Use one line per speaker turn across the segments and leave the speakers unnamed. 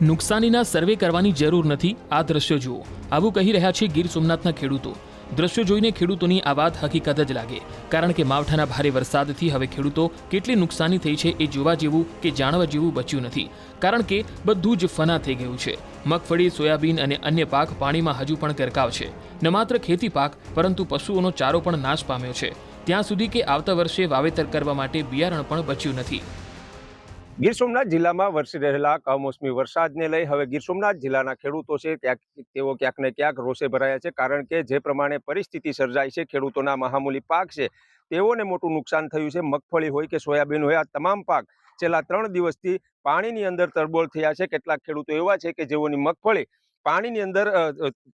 નુકસાનીના સર્વે કરવાની જરૂર નથી, આ દ્રશ્યો જુઓ. આવું કહી રહ્યા છે ગીર સોમનાથના ખેડૂતો. દ્રશ્યો જોઈને ખેડૂતોની આ વાત હકીકત જ લાગે, કારણ કે માવઠાના ભારે વરસાદથી હવે ખેડૂતો કેટલી નુકસાની થઈ છે એ જોવા જેવું કે જાણવા જેવું બચ્યું નથી, કારણ કે બધું જ ફના થઈ ગયું છે. મગફળી, સોયાબીન અને અન્ય પાક પાણીમાં હજુ પણ ગરકાવ છે. ન માત્ર ખેતી પાક પરંતુ પશુઓનો ચારો પણ નાશ પામ્યો છે, ત્યાં સુધી કે આવતા વર્ષે વાવેતર કરવા માટે બિયારણ પણ બચ્યું નથી.
ગીર સોમનાથ જિલ્લામાં વરસી રહેલા કમોસમી વરસાદને લઈ હવે ગીર સોમનાથ જિલ્લાના ખેડૂતો છે તેઓ ક્યાંક ને ક્યાંક રોષે ભરાયા છે, કારણ કે જે પ્રમાણે પરિસ્થિતિ સર્જાઈ છે, ખેડૂતોના મહામૂલી પાક છે તેઓને મોટું નુકસાન થયું છે. મગફળી હોય કે સોયાબીન હોય, આ તમામ પાક છેલ્લા 3 દિવસથી પાણીની અંદર તરબોળ થયા છે. કેટલાક ખેડૂતો એવા છે કે જેઓની મગફળી પાણીની અંદર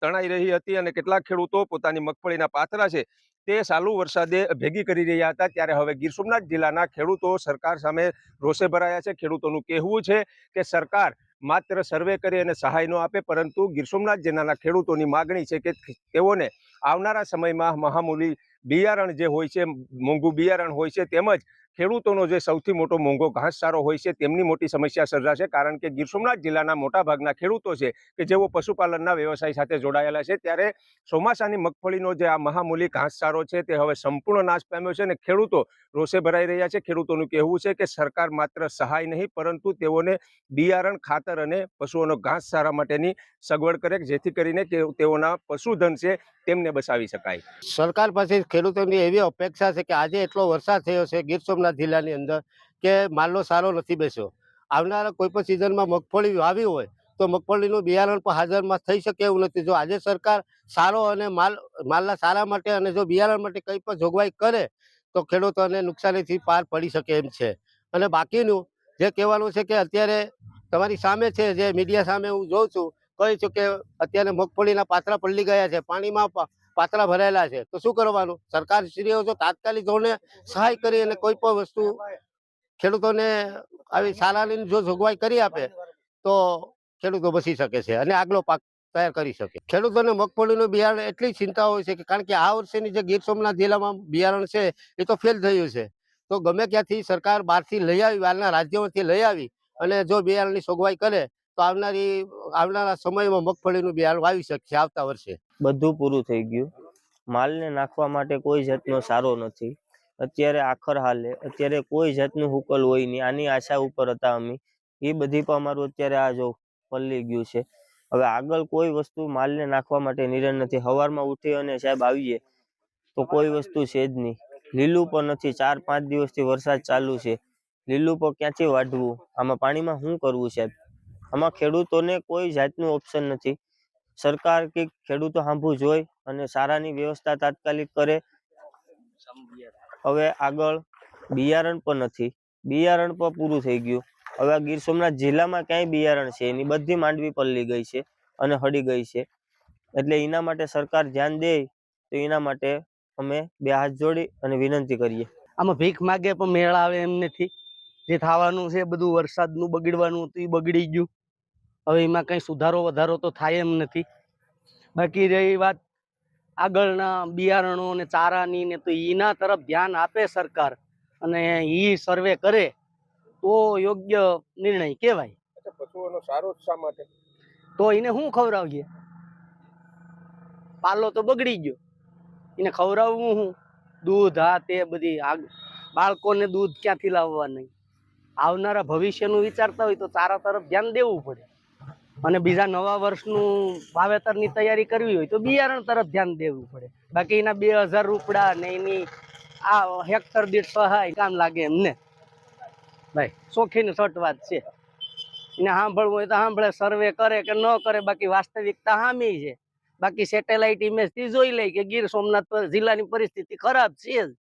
તણાઈ રહી હતી અને કેટલાક ખેડૂતો પોતાની મગફળીના પાથરા છે તે ચાલુ વરસાદે ભેગી કરી રહ્યા હતા. ત્યારે હવે ગીર સોમનાથ જિલ્લાના ખેડૂતો સરકાર સામે રોષે ભરાયા છે. ખેડૂતોનું કહેવું છે કે સરકાર માત્ર સર્વે કરી અને સહાય ન આપે, પરંતુ ગીર સોમનાથ જિલ્લાના ખેડૂતોની માગણી છે કે તેઓને આવનારા સમયમાં મહામૂલી બિયારણ જે હોય છે, મોંઘું બિયારણ હોય છે, તેમજ ખેડૂતોનો જે સૌથી મોટો મોંઘો ઘાસચારો હોય છે તેમની મોટી સમસ્યા સર્જાશે, કારણ કે ગીર સોમનાથ જિલ્લાના મોટાભાગના ખેડૂતો છે કે જેઓ પશુપાલનના વ્યવસાય સાથે જોડાયેલા છે. ત્યારે ચોમાસાની મગફળીનો જે આ મહામૂલી ઘાસચારો છે તે હવે સંપૂર્ણ નાશ પામ્યો છે અને ખેડૂતો રોષે ભરાઈ રહ્યા છે. ખેડૂતોનું કહેવું છે કે સરકાર માત્ર સહાય નહીં પરંતુ તેઓને બિયારણ, ખાતર અને પશુઓનો ઘાસચારા માટેની સગવડ કરે, જેથી કરીને તેઓના પશુધન છે તેમને બચાવી શકાય.
સરકાર પાસે ખેડૂતોની એવી અપેક્ષા છે કે આજે એટલો વરસાદ થયો છે ગીર સોમનાથ જિલ્લાની અંદર કે માલનો સારો નથી બેસ્યો. આવનારા કોઈ પણ સિઝનમાં મગફળી વાવી હોય તો મગફળીનું બિયારણ પણ હાજરમાં થઈ શકે એવું નથી. જો આજે સરકાર સારો અને માલના સારા માટે અને જો બિયારણ માટે કંઈ પણ જોગવાઈ કરે તો ખેડૂતોને નુકસાનીથી પાર પડી શકે એમ છે. અને બાકીનું જે કહેવાનું છે કે અત્યારે તમારી સામે છે, જે મીડિયા સામે હું જોઉં છું, કહી છું કે અત્યારે મગફળીના પાથરા પલળી ગયા છે, પાણીમાં પાથરા ભરાયેલા છે, તો શું કરવાનું? સરકારશ્રીઓ જો તાત્કાલિક ધોરણે સહાય કરી અને કોઈ પણ વસ્તુ ખેડૂતોને આવી સારાની જો જોગવાઈ કરી આપે તો ખેડૂતો બચી શકે છે અને આગલો પાક તૈયાર કરી શકે. ખેડૂતોને મગફળીનું બિયારણ એટલી ચિંતા હોય છે કે કારણ કે આ વર્ષેની જે ગીર સોમનાથ જિલ્લામાં બિયારણ છે એ તો ફેલ થયું છે, તો ગમે ત્યાંથી સરકાર બહારથી લઈ આવી, બહારના રાજ્યોમાંથી લઈ આવી અને જો બિયારણની જોગવાઈ કરે તો આવનારા સમયમાં મગફળીનું બિયારણ વાવી શકશે આવતા વર્ષે.
બધું પૂરું થઈ ગયું. માલને નાખવા માટે કોઈ જાતનો સારો નથી. અત્યારે આખર હાલે અત્યારે કોઈ જાતનું હુકલ હોય નહીં. આની આશા ઉપર હતા અમે, એ બધી પણ અમારું અત્યારે આ જો પલ્લી ગયું છે. હવે આગળ કોઈ વસ્તુ માલને નાખવા માટે નિર્ણય નથી. સવારમાં ઉઠી અને સાહેબ આવીએ તો કોઈ વસ્તુ છે જ નહીં. લીલું પણ નથી. 4-5 દિવસથી વરસાદ ચાલુ છે. લીલું પણ ક્યાંથી વાઢવું? આમાં પાણીમાં શું કરવું સાહેબ? આમાં ખેડૂતોને કોઈ જાતનું ઓપ્શન નથી. સરકાર કે ખેડૂતો સાંભળવું જોઈ અને સારાની વ્યવસ્થા તાત્કાલિક કરે. હવે આગળ બિયારણ પણ નથી. બિયારણ પણ પૂરું થઈ ગયું. હવે આ ગીર સોમનાથ જિલ્લામાં ક્યાંય બિયારણ છે એની બધી માંડવી પલળી ગઈ છે અને હળી ગઈ છે. એટલે એના માટે સરકાર ધ્યાન દે તો એના માટે અમે 2 હાથ જોડી અને વિનંતી કરીએ.
આમાં ભીખ માગે પણ મેળ આવે એમ નથી. જે થવાનું છે બધું વરસાદનું બગડવાનું હતું એ બગડી ગયું. હવે એમાં કંઈ સુધારો વધારો તો થાય એમ નથી. બાકી રહી વાત આગળના બિયારણો અને ચારાની ને, તો એના તરફ ધ્યાન આપે સરકાર અને એ સર્વે કરે તો યોગ્ય નિર્ણય કહેવાય.
પશુઓનો સારો શા માટે?
તો એને શું ખવડાવીએ? પાલો તો બગડી ગયો, એને ખવડાવવું શું? દૂધ આ તે બધી બાળકોને દૂધ ક્યાંથી લાવવા નહીં? આવનારા ભવિષ્યનું વિચારતા હોય તો ચારા તરફ ધ્યાન દેવું પડે. અને બીજા નવા વર્ષનું વાવેતરની તૈયારી કરવી હોય તો બિયારણ તરફ ધ્યાન દેવું પડે. બાકી એના 2000 રૂપિયા ને એની આ હેક્ટર દીઠ સહાય કામ લાગે એમને ભાઈ. શોખીન સટ વાત છે. એને સાંભળવું હોય તો સાંભળે, સર્વે કરે કે ન કરે, બાકી વાસ્તવિકતા સામી છે. બાકી સેટેલાઇટ ઇમેજથી જોઈ લે કે ગીર સોમનાથ જિલ્લાની પરિસ્થિતિ ખરાબ છે જ.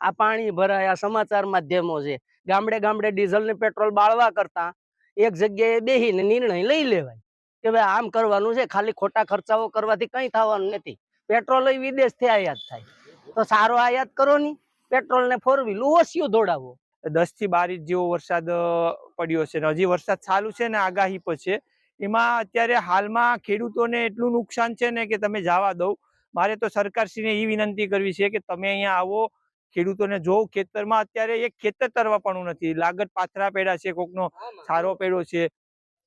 આ પાણી ભરાય, આ સમાચાર માધ્યમો છે. ગામડે ગામડે ડીઝલ ને પેટ્રોલ બાળવા કરતા એક જગ્યાએ બેસીને નિર્ણય લઈ લેવાય કે ભાઈ આમ કરવાનું છે. ખાલી ખોટા ખર્ચાઓ કરવાથી કંઈ થવાનું નથી. પેટ્રોલ વિદેશથી આયાત થાય તો સારો આયાત કરો ની, પેટ્રોલ ને 4 વ્હીલ ઓછું દોડાવો.
10 થી 12 ઇંચ જેવો વરસાદ પડ્યો છે. હજી વરસાદ ચાલુ છે ને આગાહી પર છે. એમાં અત્યારે હાલમાં ખેડૂતોને એટલું નુકસાન છે ને કે તમે જવા દો. મારે તો સરકારશ્રીને એ વિનંતી કરવી છે કે તમે અહીંયા આવો, ખેડૂતોને જો ખેતરમાં અત્યારે એક ખેતર તરવા પણ નથી. લાગત પાથરા પડ્યા છે, કોકનો સારો પડ્યો છે.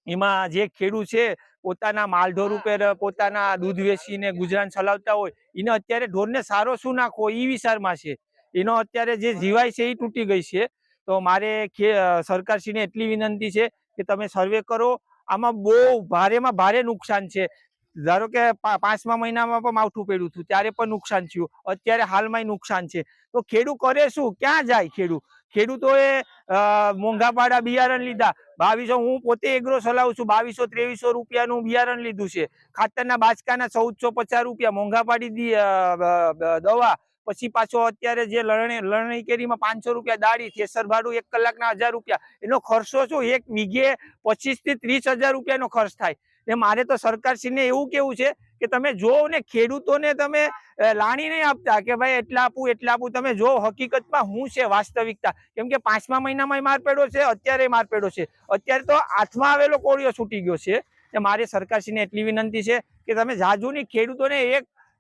એમાં જે ખેડૂત છે પોતાના માલઢોર ઉપર પોતાના દૂધ વેચીને ગુજરાન ચલાવતા હોય એને અત્યારે ઢોરને સારો શું નાખવો એ વિચારમાં છે. એનો અત્યારે જે જીવાય છે એ તૂટી ગઈ છે. તો મારે સરકારશ્રીને એટલી વિનંતી છે કે તમે સર્વે કરો. આમાં બહુ ભારેમાં ભારે નુકસાન છે. ધારો કે 5મા મહિનામાં પણ માવઠું પડ્યું હતું ત્યારે પણ નુકસાન થયું, અત્યારે હાલમાં નુકસાન છે. તો ખેડૂત કરે શું? ક્યાં જાય ખેડૂતોએ મોંઘા પાડા બિયારણ લીધા. 2200, હું પોતે એગ્રો ચલાવું છું, 2200-2300 રૂપિયાનું બિયારણ લીધું છે. ખાતરના બાચકાના 1450 રૂપિયા મોંઘા પાડી દવા. પછી પાછો અત્યારે જે લણણી કેરીમાં 500 રૂપિયા દાડી, થેસર ભાડું 1 કલાકના 1000 રૂપિયા. એનો ખર્ચો શું? 1 વીઘે 25 થી 30 હજાર રૂપિયાનો ખર્ચ થાય. ને મારે તો સરકારશ્રીને એવું કેવું છે કે તમે જોવો ને ખેડૂતોને તમે લાણી નહીં આપતા કે ભાઈ એટલા આપું. તમે જો હકીકતમાં શું છે વાસ્તવિકતા. કેમ કે 5મા મહિનામાં માર પડ્યો છે, અત્યારે માર પડ્યો છે, અત્યારે તો હાથમાં આવેલો કોળિયો છૂટી ગયો છે. મારે સરકારશ્રીને એટલી વિનંતી છે કે તમે જાજુની ખેડૂતોને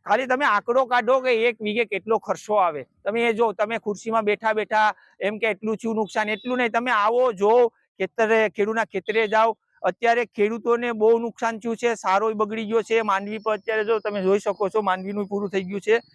ખાલી તમે આંકડો કાઢો કે 1 વીઘે કેટલો ખર્ચો આવે. તમે એ જો, તમે ખુરશીમાં બેઠા એમ કે એટલું થયું નુકસાન, એટલું નહીં. તમે આવો, જો, ખેડૂતના ખેતરે જાઓ. અત્યારે ખેડૂતોને બહુ નુકસાન થયું છે, સારો બગડી ગયો છે. માંડવી પર અત્યારે જો તમે જોઈ શકો છો માંડવીનું પૂરું થઈ ગયું છે.